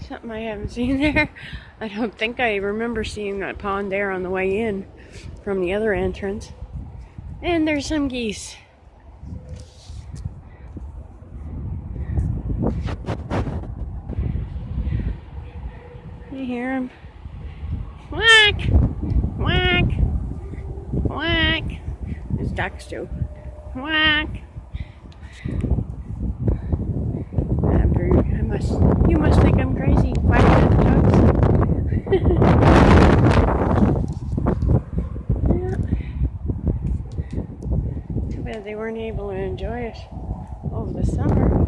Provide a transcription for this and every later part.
Something I haven't seen there. I don't think I remember seeing that pond there on the way in from the other entrance. And there's some geese. You hear them? Quack! Quack! Quack! There's ducks too. Quack! You must think I'm crazy quacking at the ducks. Yeah. Too bad they weren't able to enjoy it over the summer.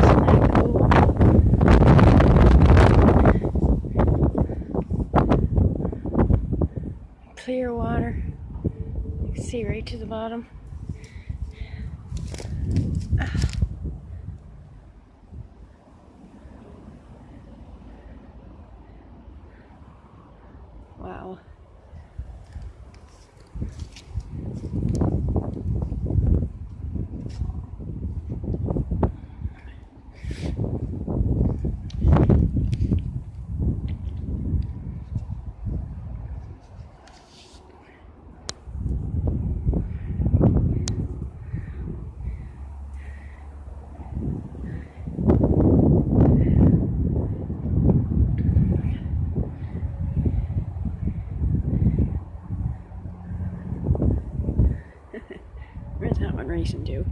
Isn't that cool? Clear water. You can see right to the bottom. Wow. Where's that one racing to?